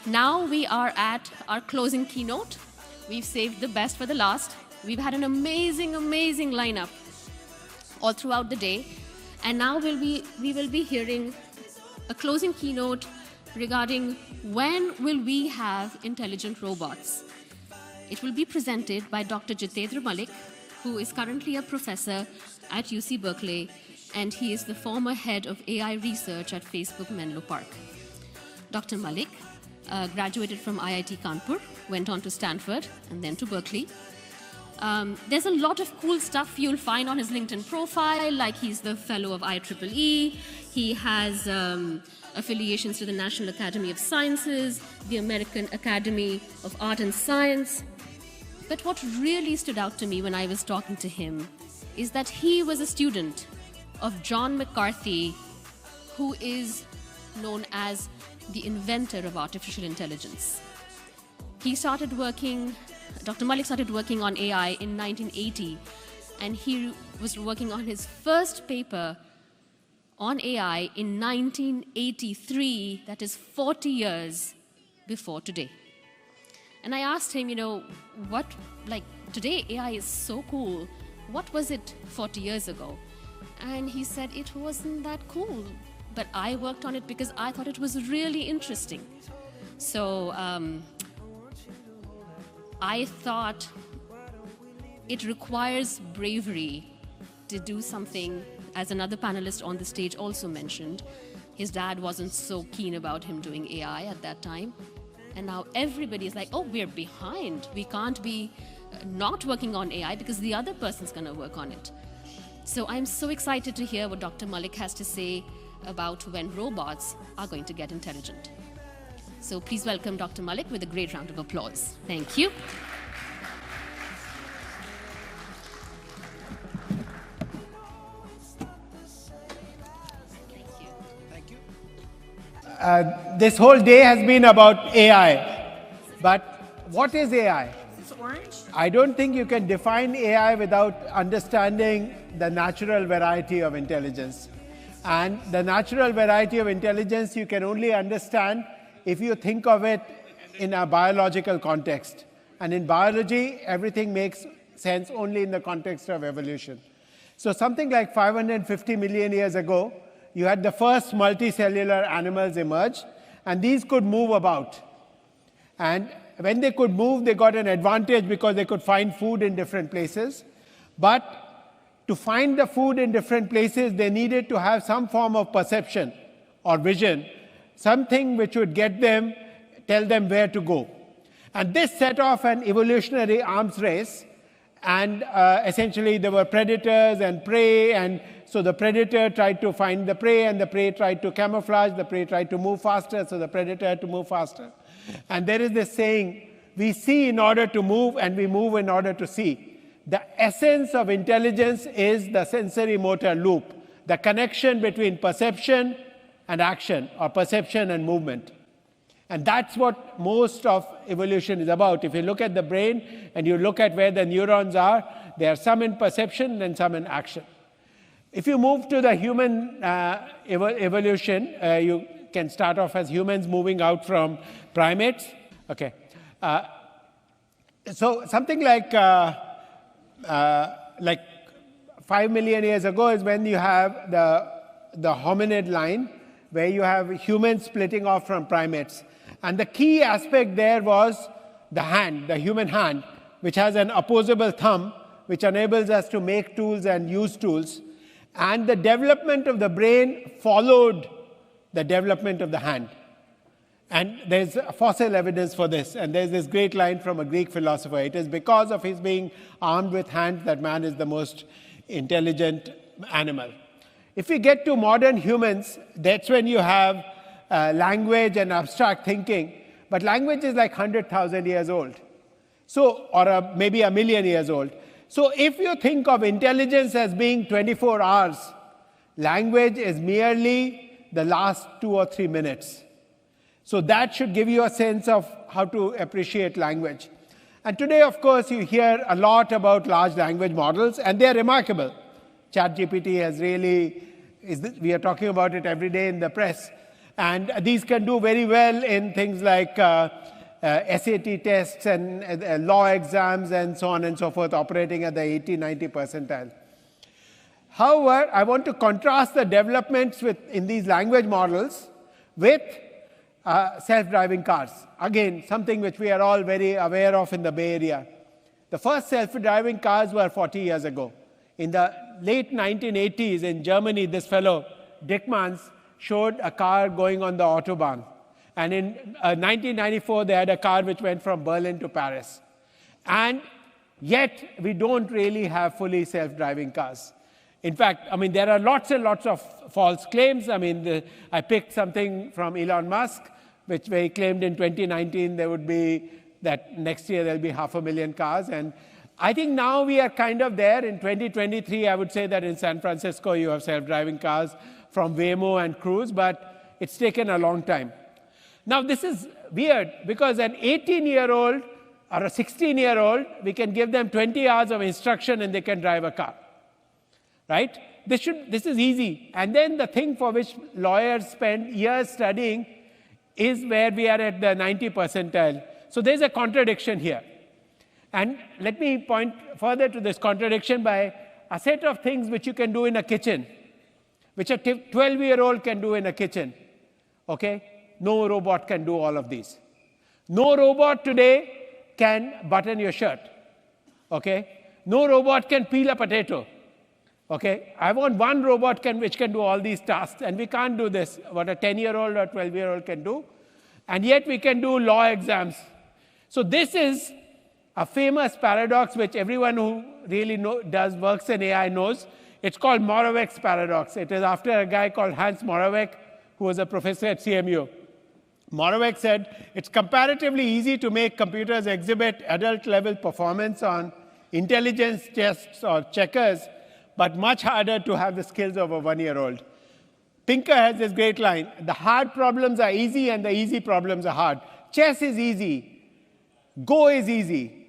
Now we are at our closing keynote. We've saved the best for the last. We've had an amazing, amazing lineup all throughout the day. And now we will be hearing a closing keynote regarding when will we have intelligent robots. It will be presented by Dr. Jitendra Malik, who is currently a professor at UC Berkeley, and he is the former head of AI research at Facebook Menlo Park. Dr. Malik graduated from IIT Kanpur, went on to Stanford, and then to Berkeley. There's a lot of cool stuff you'll find on his LinkedIn profile, like he's the fellow of IEEE, he has affiliations to the National Academy of Sciences, the American Academy of Art and Science. But what really stood out to me when I was talking to him is that he was a student of John McCarthy, who is known as the inventor of artificial intelligence. Dr. Malik started working on AI in 1980, and he was working on his first paper on AI in 1983, that is 40 years before today. And I asked him, today AI is so cool. What was it 40 years ago? And he said it wasn't that cool, but I worked on it because I thought it was really interesting. So I thought it requires bravery to do something, as another panelist on the stage also mentioned. His dad wasn't so keen about him doing AI at that time. And now everybody is like, oh, we're behind. We can't be not working on AI because the other person's going to work on it. So I'm so excited to hear what Dr. Malik has to say about when robots are going to get intelligent. So please welcome Dr. Malik with a great round of applause. Thank you. This whole day has been about AI. But what is AI? It's orange? I don't think you can define AI without understanding the natural variety of intelligence. And the natural variety of intelligence you can only understand if you think of it in a biological context. And in biology, everything makes sense only in the context of evolution. So something like 550 million years ago, you had the first multicellular animals emerge, and these could move about. And when they could move, they got an advantage because they could find food in different places. But to find the food in different places, they needed to have some form of perception or vision, something which would tell them where to go. And this set off an evolutionary arms race. And essentially, there were predators and prey, and so the predator tried to find the prey, and the prey tried to camouflage, the prey tried to move faster, so the predator had to move faster. And there is this saying, we see in order to move, and we move in order to see. The essence of intelligence is the sensory motor loop, the connection between perception and action, or perception and movement. And that's what most of evolution is about. If you look at the brain and you look at where the neurons are, there are some in perception and some in action. If you move to the human evolution, you can start off as humans moving out from primates. Okay. So something like 5 million years ago is when you have the hominid line, where you have humans splitting off from primates. And the key aspect there was the hand, the human hand, which has an opposable thumb, which enables us to make tools and use tools. And the development of the brain followed the development of the hand. And there's fossil evidence for this. And there's this great line from a Greek philosopher. It is because of his being armed with hands that man is the most intelligent animal. If we get to modern humans, that's when you have language and abstract thinking. But language is like 100,000 years old. So, or maybe 1 million years old. So if you think of intelligence as being 24 hours, language is merely the last 2 or 3 minutes. So that should give you a sense of how to appreciate language. And today, of course, you hear a lot about large language models, and they're remarkable. ChatGPT has really, we are talking about it every day in the press. And these can do very well in things like SAT tests and law exams and so on and so forth, operating at the 80, 90 percentile. However, I want to contrast the developments in these language models with self-driving cars. Again, something which we are all very aware of in the Bay Area. The first self-driving cars were 40 years ago. In the late 1980s in Germany, this fellow, Dickmanns, showed a car going on the Autobahn. And in 1994, they had a car which went from Berlin to Paris. And yet, we don't really have fully self-driving cars. In fact, I mean, there are lots and lots of false claims. I mean, I picked something from Elon Musk, which they claimed in 2019 there would be, that next year there'll be 500,000 cars. And I think now we are kind of there. In 2023, I would say that in San Francisco, you have self-driving cars from Waymo and Cruise, but it's taken a long time. Now, this is weird, because an 18-year-old or a 16-year-old, we can give them 20 hours of instruction and they can drive a car, right? This is easy. And then the thing for which lawyers spend years studying is where we are at the 90 percentile. So there's a contradiction here. And let me point further to this contradiction by a set of things which you can do in a kitchen, which a 12-year-old can do in a kitchen, okay? No robot can do all of these. No robot today can button your shirt, okay? No robot can peel a potato, okay? I want one robot which can do all these tasks, and we can't do this, what a 10-year-old or 12-year-old can do, and yet we can do law exams. So this is a famous paradox which everyone who really works in AI knows. It's called Moravec Paradox. It is after a guy called Hans Moravec, who was a professor at CMU. Moravec said, it's comparatively easy to make computers exhibit adult-level performance on intelligence tests or checkers, but much harder to have the skills of a 1-year-old. Pinker has this great line, the hard problems are easy and the easy problems are hard. Chess is easy. Go is easy.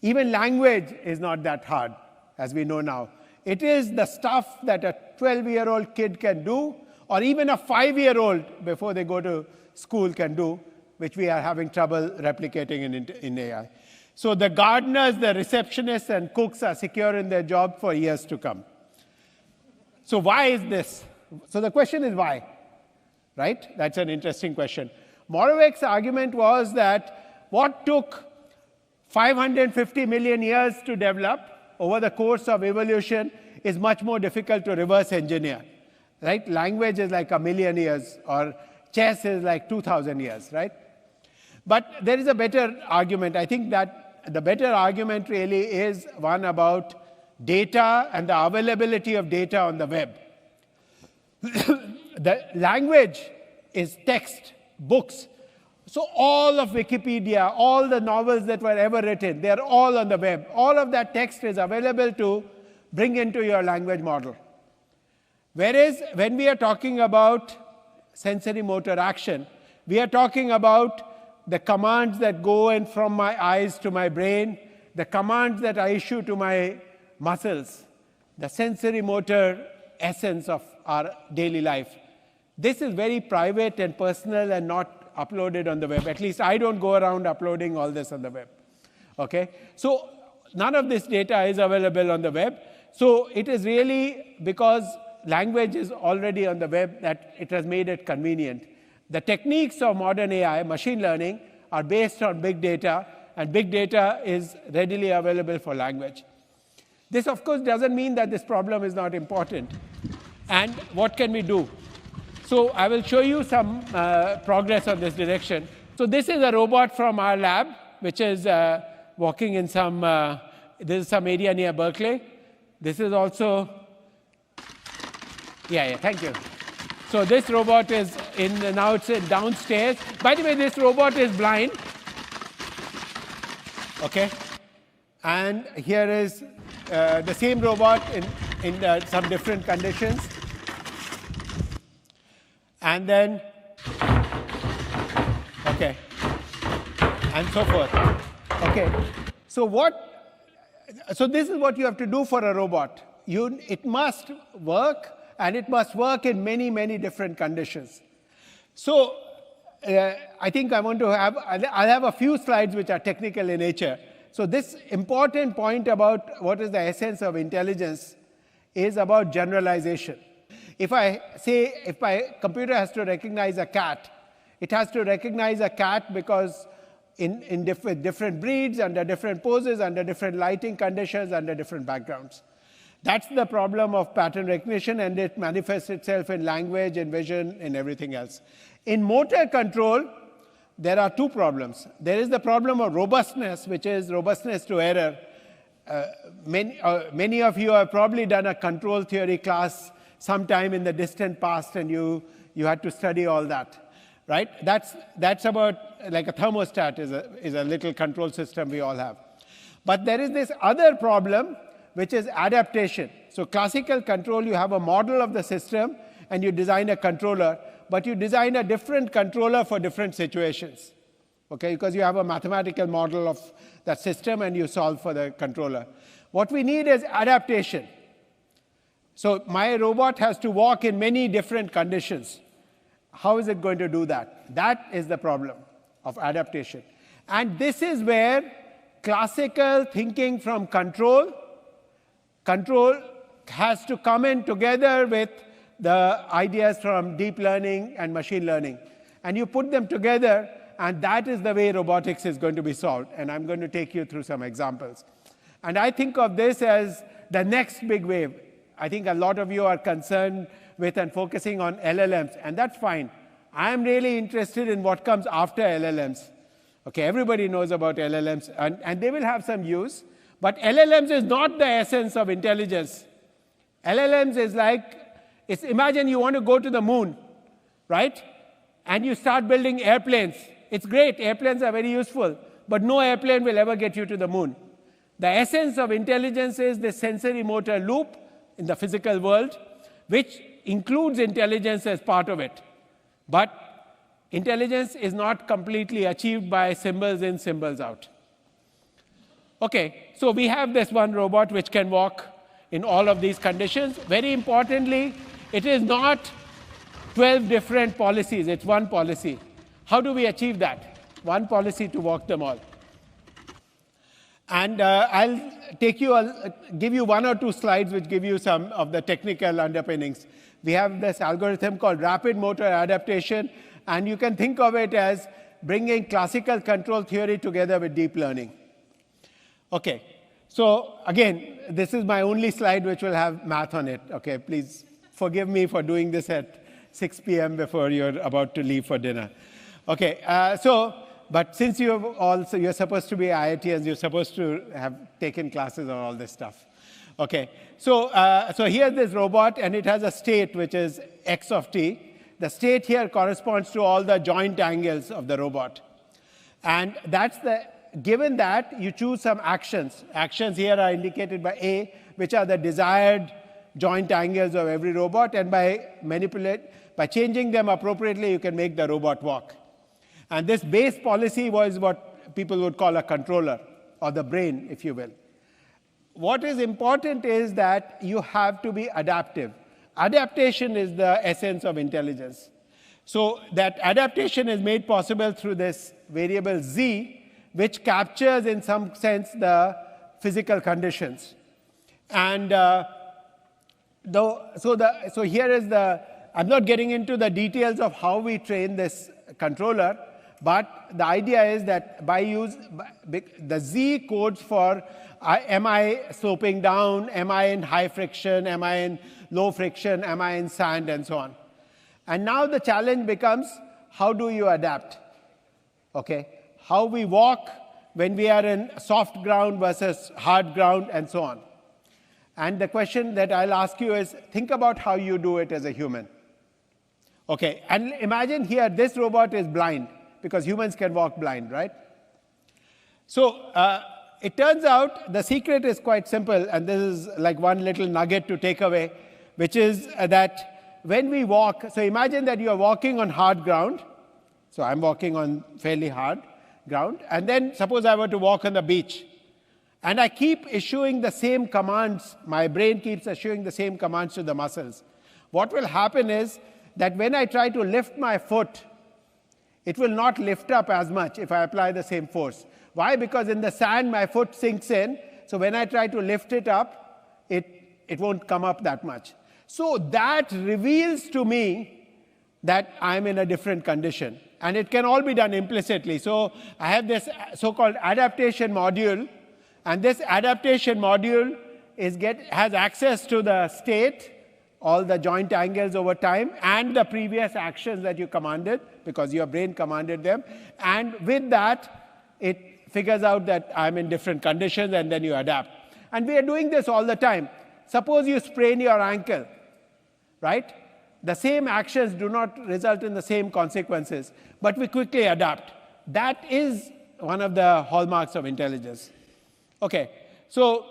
Even language is not that hard, as we know now. It is the stuff that a 12-year-old kid can do, or even a 5-year-old before they go to school can do, which we are having trouble replicating in AI. So the gardeners, the receptionists, and cooks are secure in their job for years to come. So why is this? So the question is why, right? That's an interesting question. Moravec's argument was that what took 550 million years to develop over the course of evolution is much more difficult to reverse engineer, right? Language is like 1 million years, or chess is like 2,000 years, right? But there is a better argument. I think that the better argument really is one about data and the availability of data on the web. The language is text, books. So all of Wikipedia, all the novels that were ever written, they're all on the web. All of that text is available to bring into your language model. Whereas when we are talking about sensory motor action, we are talking about the commands that go in from my eyes to my brain, the commands that I issue to my muscles, the sensory motor essence of our daily life. This is very private and personal and not uploaded on the web. At least I don't go around uploading all this on the web. Okay? So none of this data is available on the web. So it is really because language is already on the web that it has made it convenient. The techniques of modern AI, machine learning, are based on big data, and big data is readily available for language. This, of course, doesn't mean that this problem is not important. And what can we do? So I will show you some progress on this direction. So this is a robot from our lab, which is walking in some, this is some area near Berkeley. This is also, yeah, thank you. So this robot is now it's downstairs. By the way, this robot is blind. Okay. And here is the same robot in some different conditions. And then, okay, and so forth. Okay. So this is what you have to do for a robot. It must work, and it must work in many, many different conditions. So I think I'll have a few slides which are technical in nature. So this important point about what is the essence of intelligence is about generalization. If my computer has to recognize a cat, it has to recognize a cat because in different breeds, under different poses, under different lighting conditions, under different backgrounds. That's the problem of pattern recognition, and it manifests itself in language, in vision, in everything else. In motor control, there are two problems. There is the problem of robustness, which is robustness to error. Many of you have probably done a control theory class sometime in the distant past, and you had to study all that, right? That's about like a thermostat is a little control system we all have. But there is this other problem, which is adaptation. So classical control, you have a model of the system, and you design a controller, but you design a different controller for different situations, okay? Because you have a mathematical model of that system, and you solve for the controller. What we need is adaptation. So my robot has to walk in many different conditions. How is it going to do that? That is the problem of adaptation. And this is where classical thinking from control has to come in together with the ideas from deep learning and machine learning. And you put them together, and that is the way robotics is going to be solved. And I'm going to take you through some examples. And I think of this as the next big wave. I think a lot of you are concerned with and focusing on LLMs, and that's fine. I'm really interested in what comes after LLMs. Okay, everybody knows about LLMs, and they will have some use. But LLMs is not the essence of intelligence. LLMs is like, imagine you want to go to the moon, right? And you start building airplanes. It's great, airplanes are very useful, but no airplane will ever get you to the moon. The essence of intelligence is the sensory motor loop in the physical world, which includes intelligence as part of it. But intelligence is not completely achieved by symbols in, symbols out. Okay, so we have this one robot which can walk in all of these conditions. Very importantly, it is not 12 different policies, it's one policy. How do we achieve that? One policy to walk them all. And I'll give you one or two slides which give you some of the technical underpinnings. We have this algorithm called rapid motor adaptation, and you can think of it as bringing classical control theory together with deep learning. Okay, so again, this is my only slide which will have math on it. Okay, please forgive me for doing this at 6 p.m. before you're about to leave for dinner. Okay, but since you're supposed to be IITians, you're supposed to have taken classes on all this stuff. Okay, so here's this robot, and it has a state which is x of t. The state here corresponds to all the joint angles of the robot. And given that, you choose some actions. Actions here are indicated by A, which are the desired joint angles of every robot, and by changing them appropriately, you can make the robot walk. And this base policy was what people would call a controller, or the brain, if you will. What is important is that you have to be adaptive. Adaptation is the essence of intelligence. So that adaptation is made possible through this variable z, which captures, in some sense, the physical conditions. And so here is I'm not getting into the details of how we train this controller, but the idea is that the Z codes for am I sloping down, am I in high friction, am I in low friction, am I in sand, and so on. And now the challenge becomes, how do you adapt? Okay, how we walk when we are in soft ground versus hard ground, and so on. And the question that I'll ask you is, think about how you do it as a human. Okay, and imagine here, this robot is blind, because humans can walk blind, right? So it turns out the secret is quite simple, and this is like one little nugget to take away, which is that when we walk, so imagine that you are walking on hard ground. So I'm walking on fairly hard ground, and then suppose I were to walk on the beach. And I keep issuing the same commands, my brain keeps issuing the same commands to the muscles. What will happen is that when I try to lift my foot, it will not lift up as much if I apply the same force. Why? Because in the sand, my foot sinks in. So when I try to lift it up, it won't come up that much. So that reveals to me that I'm in a different condition. And it can all be done implicitly. So I have this so-called adaptation module. And this adaptation module has access to the state, all the joint angles over time, and the previous actions that you commanded, because your brain commanded them. And with that, it figures out that I'm in different conditions, and then you adapt. And we are doing this all the time. Suppose you sprain your ankle, right? The same actions do not result in the same consequences, but we quickly adapt. That is one of the hallmarks of intelligence. Okay, so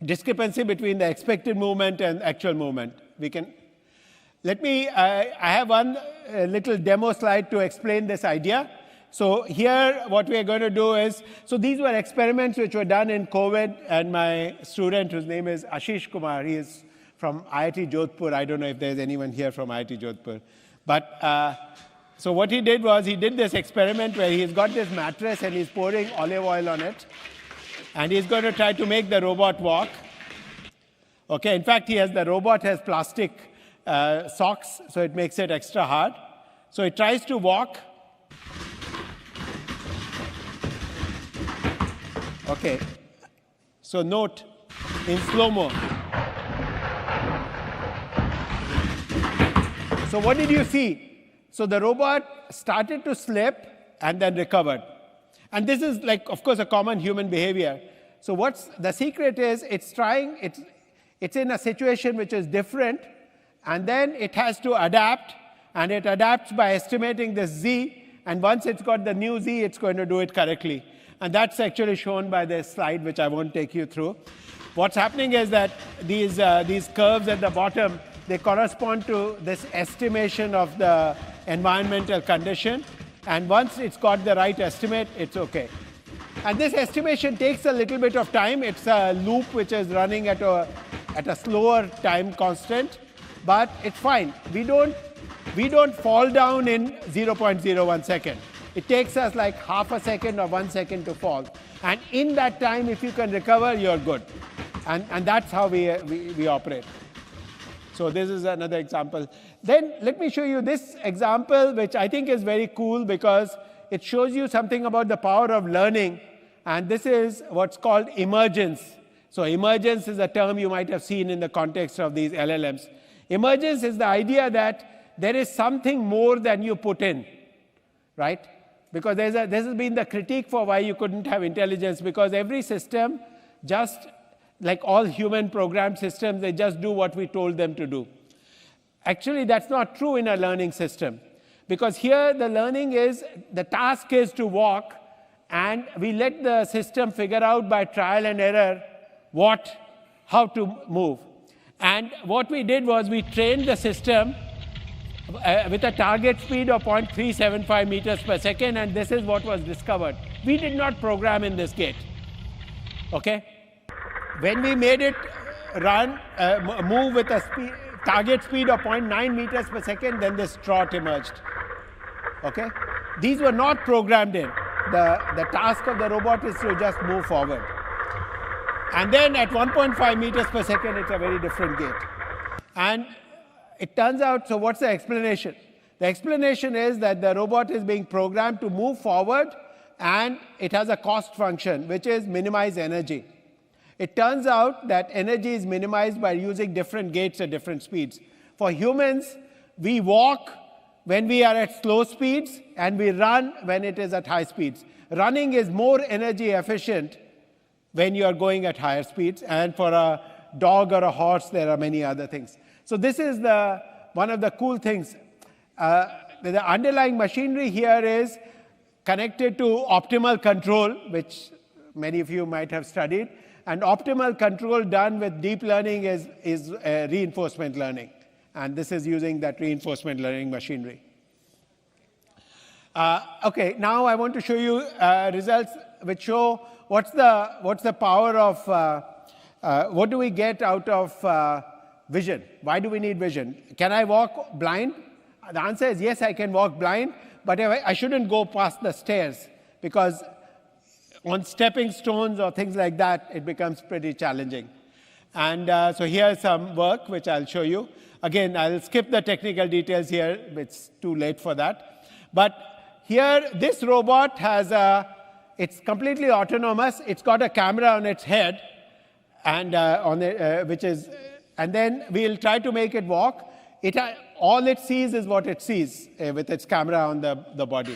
discrepancy between the expected movement and actual movement. I have one little demo slide to explain this idea. So here, what we are going to do is, so these were experiments which were done in COVID, and my student, whose name is Ashish Kumar, he is from IIT Jodhpur. I don't know if there's anyone here from IIT Jodhpur. But so what he did was, he did this experiment where he's got this mattress and he's pouring olive oil on it. And he's going to try to make the robot walk. Okay, in fact, the robot has plastic socks, so it makes it extra hard. So it tries to walk. Okay, so note in slow-mo. So what did you see? So the robot started to slip and then recovered. And this is, like, of course, a common human behavior. So what's the secret is, it's in a situation which is different, and then it has to adapt, and it adapts by estimating this z, and once it's got the new z, it's going to do it correctly. And that's actually shown by this slide, which I won't take you through. What's happening is that these curves at the bottom, they correspond to this estimation of the environmental condition. And once it's got the right estimate, it's OK. And this estimation takes a little bit of time. It's a loop which is running at a slower time constant. But it's fine. We don't fall down in 0.01 second. It takes us like half a second or 1 second to fall. And in that time, if you can recover, you're good. And that's how we operate. So this is another example. Then let me show you this example, which I think is very cool because it shows you something about the power of learning. And this is what's called emergence. So emergence is a term you might have seen in the context of these LLMs. Emergence is the idea that there is something more than you put in, right? Because this has been the critique for why you couldn't have intelligence, because every system, just like all human programmed systems, they just do what we told them to do. Actually, that's not true in a learning system, because here the learning is, the task is to walk, and we let the system figure out by trial and error how to move. And what we did was we trained the system with a target speed of 0.375 meters per second, and this is what was discovered. We did not program in this gate. Okay? When we made it move with a target speed of 0.9 meters per second, then this trot emerged. Okay? These were not programmed in. The task of the robot is to just move forward. And then at 1.5 meters per second, it's a very different gate. And it turns out, so what's the explanation? The explanation is that the robot is being programmed to move forward, and it has a cost function, which is minimize energy. It turns out that energy is minimized by using different gates at different speeds. For humans, we walk when we are at slow speeds, and we run when it is at high speeds. Running is more energy efficient when you are going at higher speeds, and for a dog or a horse, there are many other things. So this is one of the cool things. The underlying machinery here is connected to optimal control, which many of you might have studied. And optimal control done with deep learning is reinforcement learning. And this is using that reinforcement learning machinery. OK, now I want to show you results which show what's the power of, what do we get out of vision? Why do we need vision? Can I walk blind? The answer is yes, I can walk blind, but I shouldn't go past the stairs, because on stepping stones or things like that, it becomes pretty challenging. And so here's some work which I'll show you. Again, I'll skip the technical details here. It's too late for that. But here, this robot has it's completely autonomous. It's got a camera on its head, and and then we'll try to make it walk. All it sees is what it sees with its camera on the body.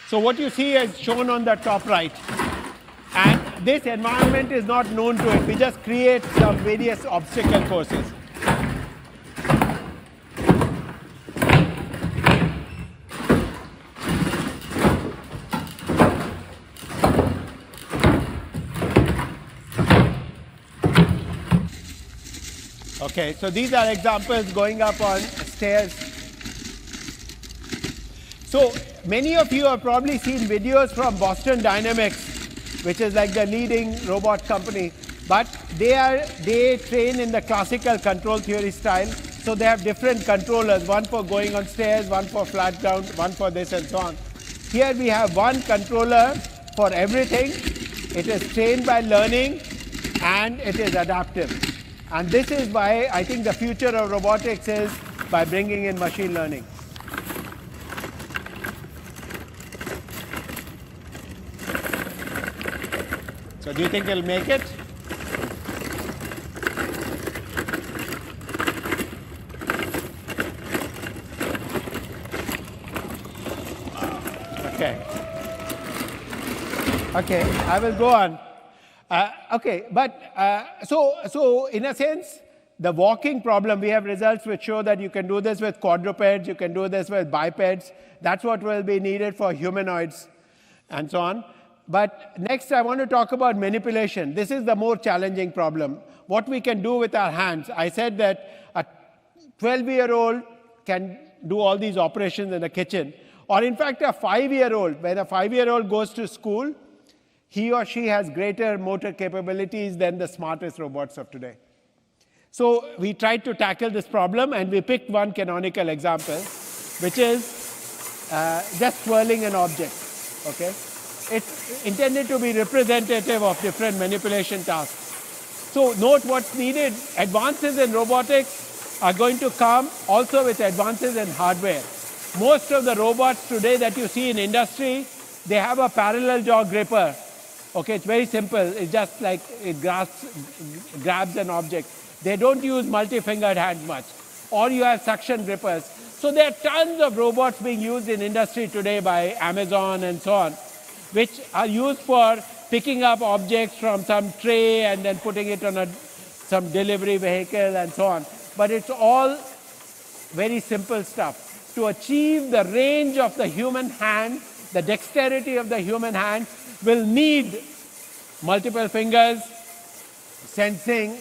So what you see is shown on the top right. And this environment is not known to it. We just create some various obstacle courses. Okay, so these are examples going up on stairs. So many of you have probably seen videos from Boston Dynamics, which is like the leading robot company. But they train in the classical control theory style. So they have different controllers, one for going on stairs, one for flat ground, one for this and so on. Here we have one controller for everything. It is trained by learning, and it is adaptive. And this is why I think the future of robotics is by bringing in machine learning. So do you think it'll make it? Okay. Okay, I will go on. Okay, but so in a sense, the walking problem, we have results which show that you can do this with quadrupeds, you can do this with bipeds. That's what will be needed for humanoids and so on. But next, I want to talk about manipulation. This is the more challenging problem. What we can do with our hands. I said that a 12-year-old can do all these operations in the kitchen. Or in fact, a 5-year-old, when a 5-year-old goes to school, he or she has greater motor capabilities than the smartest robots of today. So we tried to tackle this problem, and we picked one canonical example, which is just swirling an object. Okay? It's intended to be representative of different manipulation tasks. So note what's needed. Advances in robotics are going to come also with advances in hardware. Most of the robots today that you see in industry, they have a parallel jaw gripper. Okay, it's very simple. It's just like it grabs an object. They don't use multi-fingered hands much. Or you have suction grippers. So there are tons of robots being used in industry today by Amazon and so on, which are used for picking up objects from some tray and then putting it on some delivery vehicle and so on. But it's all very simple stuff. To achieve the range of the human hand, the dexterity of the human hand, will need multiple fingers, sensing,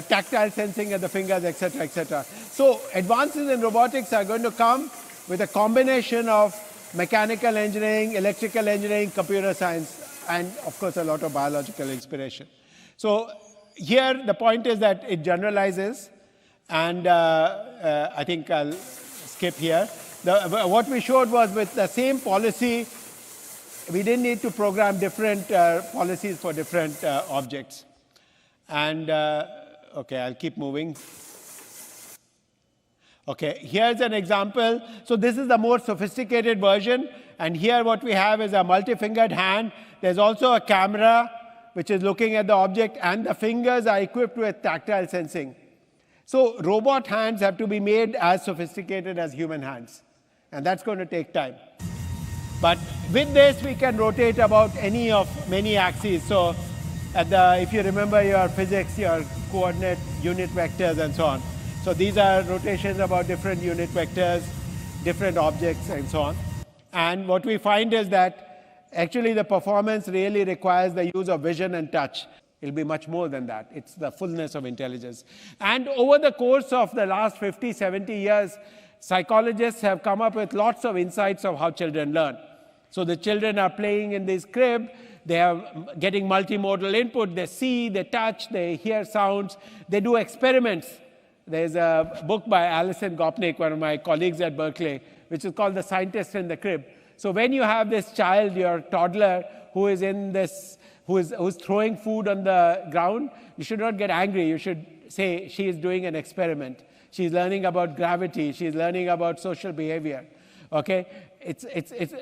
tactile sensing at the fingers, etc., etc. So advances in robotics are going to come with a combination of mechanical engineering, electrical engineering, computer science, and of course a lot of biological inspiration. So here the point is that it generalizes, and I think I'll skip here. What we showed was with the same policy, we didn't need to program different policies for different objects. And okay, I'll keep moving. Okay, here's an example. So this is the more sophisticated version. And here what we have is a multi-fingered hand. There's also a camera which is looking at the object, and the fingers are equipped with tactile sensing. So robot hands have to be made as sophisticated as human hands. And that's going to take time. But with this, we can rotate about any of many axes. So if you remember your physics, your coordinate unit vectors and so on. So these are rotations about different unit vectors, different objects, and so on. And what we find is that actually the performance really requires the use of vision and touch. It'll be much more than that. It's the fullness of intelligence. And over the course of the last 50, 70 years, psychologists have come up with lots of insights of how children learn. So the children are playing in this crib. They are getting multimodal input. They see, they touch, they hear sounds. They do experiments There's a book by Alison Gopnik, one of my colleagues at Berkeley, which is called The Scientist in the Crib. So when you have this child, your toddler, who is who's throwing food on the ground, you should not get angry. You should say she is doing an experiment. She's learning about gravity. She's learning about social behavior. Okay?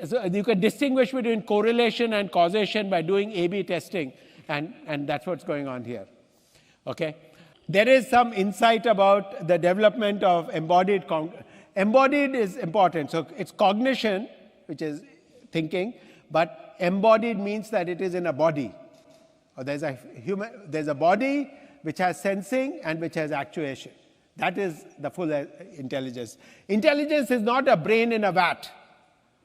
So you can distinguish between correlation and causation by doing A/B testing, and that's what's going on here. Okay? There is some insight about the development of embodied. Embodied is important. So it's cognition, which is thinking, but embodied means that it is in a body. Or there's a body which has sensing and which has actuation. That is the full intelligence. Intelligence is not a brain in a vat.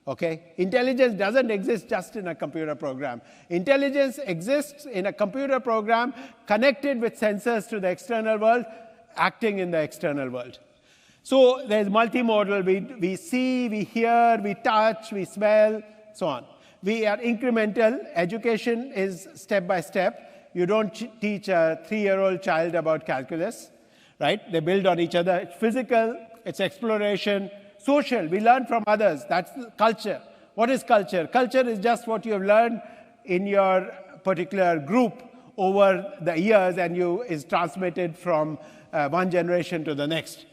Okay? Intelligence doesn't exist just in a computer program. Intelligence exists in a computer program connected with sensors to the external world, acting in the external world. So there's multimodal. We see, we hear, we touch, we smell, so on. We are incremental. Education is step by step. You don't teach a 3-year-old child about calculus, right? They build on each other. It's physical, it's exploration. Social, we learn from others. That's culture. What is culture? Culture is just what you have learned in your particular group over the years, and is transmitted from one generation to the next.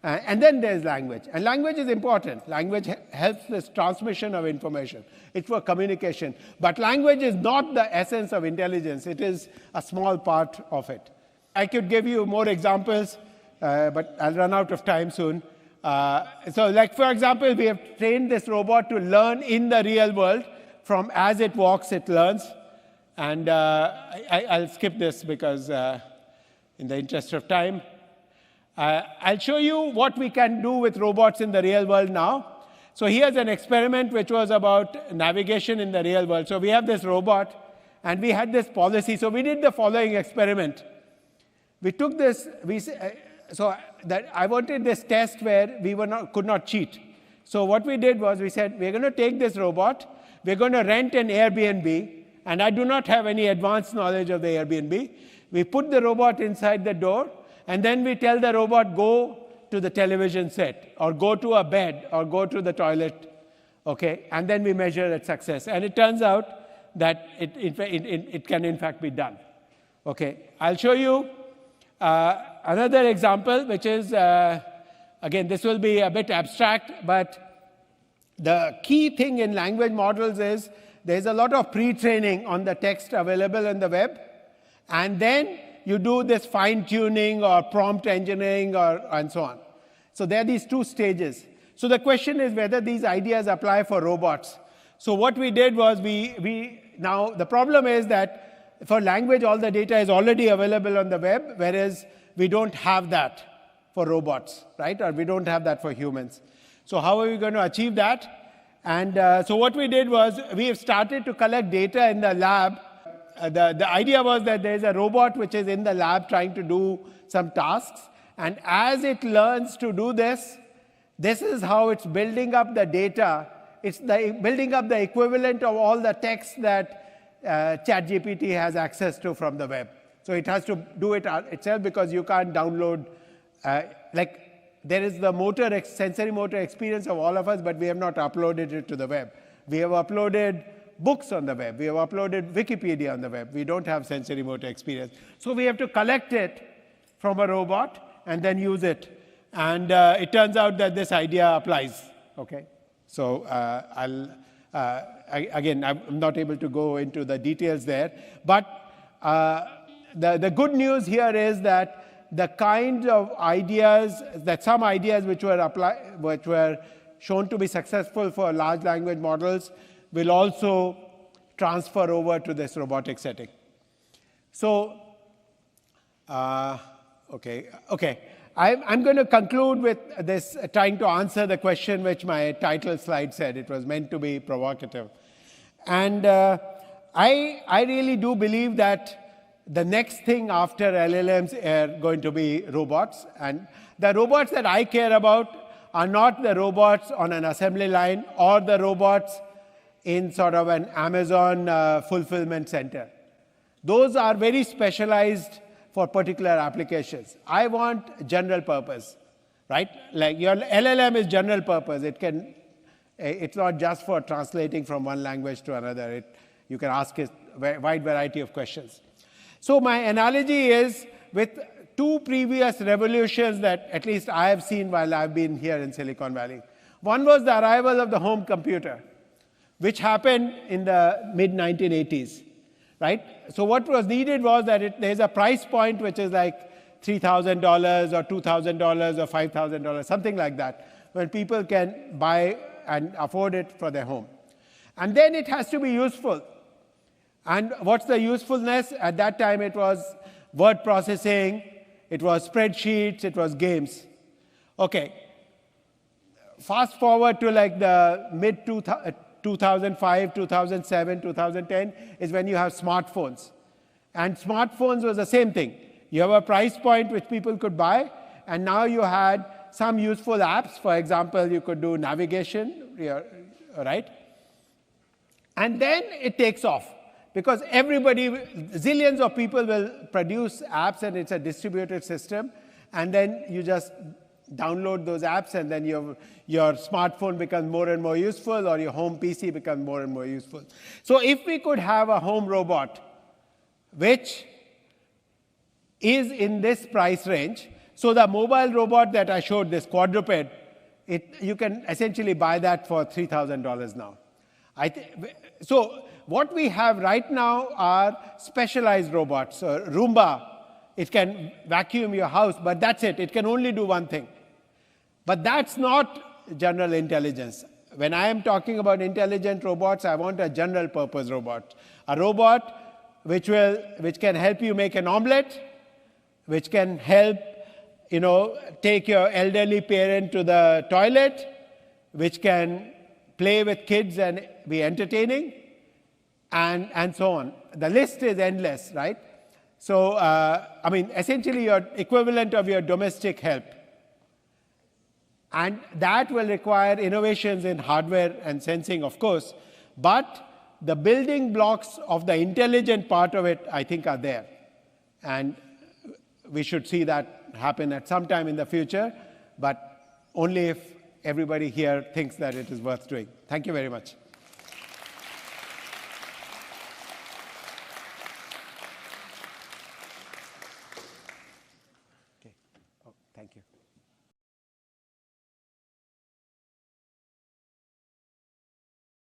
And then there's language. And language is important. Language helps this transmission of information. It's for communication. But language is not the essence of intelligence. It is a small part of it. I could give you more examples, but I'll run out of time soon. So like, for example, we have trained this robot to learn in the real world. From as it walks, it learns. And I'll skip this because in the interest of time. I'll show you what we can do with robots in the real world now. So here's an experiment which was about navigation in the real world. So we have this robot, and we had this policy. So we did the following experiment. We took this, I wanted this test where we could not cheat. So what we did was we said, we're going to take this robot, we're going to rent an Airbnb, and I do not have any advanced knowledge of the Airbnb. We put the robot inside the door, and then we tell the robot, go to the television set, or go to a bed, or go to the toilet, okay? And then we measure its success. And it turns out that it can in fact be done, okay? I'll show you another example, which is, again, this will be a bit abstract, but the key thing in language models is there's a lot of pre-training on the text available on the web, and then you do this fine-tuning or prompt engineering and so on. So there are these two stages. So the question is whether these ideas apply for robots. So what we did was now the problem is that for language, all the data is already available on the web, whereas we don't have that for robots, right? Or we don't have that for humans. So how are we going to achieve that? And so what we did was we have started to collect data in the lab. The idea was that there's a robot which is in the lab trying to do some tasks. And as it learns to do this is how it's building up the data. It's building up the equivalent of all the text that ChatGPT has access to from the web. So it has to do it itself because you can't download, there is the sensory motor experience of all of us, but we have not uploaded it to the web. We have uploaded books on the web. We have uploaded Wikipedia on the web. We don't have sensory motor experience. So we have to collect it from a robot and then use it. And it turns out that this idea applies. Okay? So again, I'm not able to go into the details there. But the good news here is that the kind of ideas, some ideas which were shown to be successful for large language models will also transfer over to this robotic setting. So, okay. I'm going to conclude with this, trying to answer the question which my title slide said. It was meant to be provocative. And I really do believe that the next thing after LLMs are going to be robots. And the robots that I care about are not the robots on an assembly line or the robots in sort of an Amazon fulfillment center. Those are very specialized for particular applications. I want general purpose, right? Like your LLM is general purpose. It's not just for translating from one language to another. You can ask it a wide variety of questions. So my analogy is with two previous revolutions that at least I have seen while I've been here in Silicon Valley. One was the arrival of the home computer, which happened in the mid-1980s, right? So what was needed was that there's a price point which is like $3,000 or $2,000 or $5,000, something like that, when people can buy and afford it for their home. And then it has to be useful. And what's the usefulness? At that time, it was word processing, it was spreadsheets, it was games. Okay. Fast forward to like the mid-2005, 2007, 2010 is when you have smartphones. And smartphones was the same thing. You have a price point which people could buy, and now you had some useful apps. For example, you could do navigation, right? And then it takes off. Because zillions of people will produce apps, and it's a distributed system. And then you just download those apps, and then your smartphone becomes more and more useful, or your home PC becomes more and more useful. So if we could have a home robot which is in this price range, so the mobile robot that I showed, this quadruped, you can essentially buy that for $3,000 now. So what we have right now are specialized robots. So Roomba, it can vacuum your house, but that's it. It can only do one thing. But that's not general intelligence. When I am talking about intelligent robots, I want a general purpose robot. A robot which can help you make an omelette, which can help take your elderly parent to the toilet, which can play with kids and be entertaining, and so on. The list is endless, right? So, I mean, essentially your equivalent of your domestic help. And that will require innovations in hardware and sensing, of course, but the building blocks of the intelligent part of it, I think, are there. And we should see that happen at some time in the future, but only if everybody here thinks that it is worth doing. Thank you very much.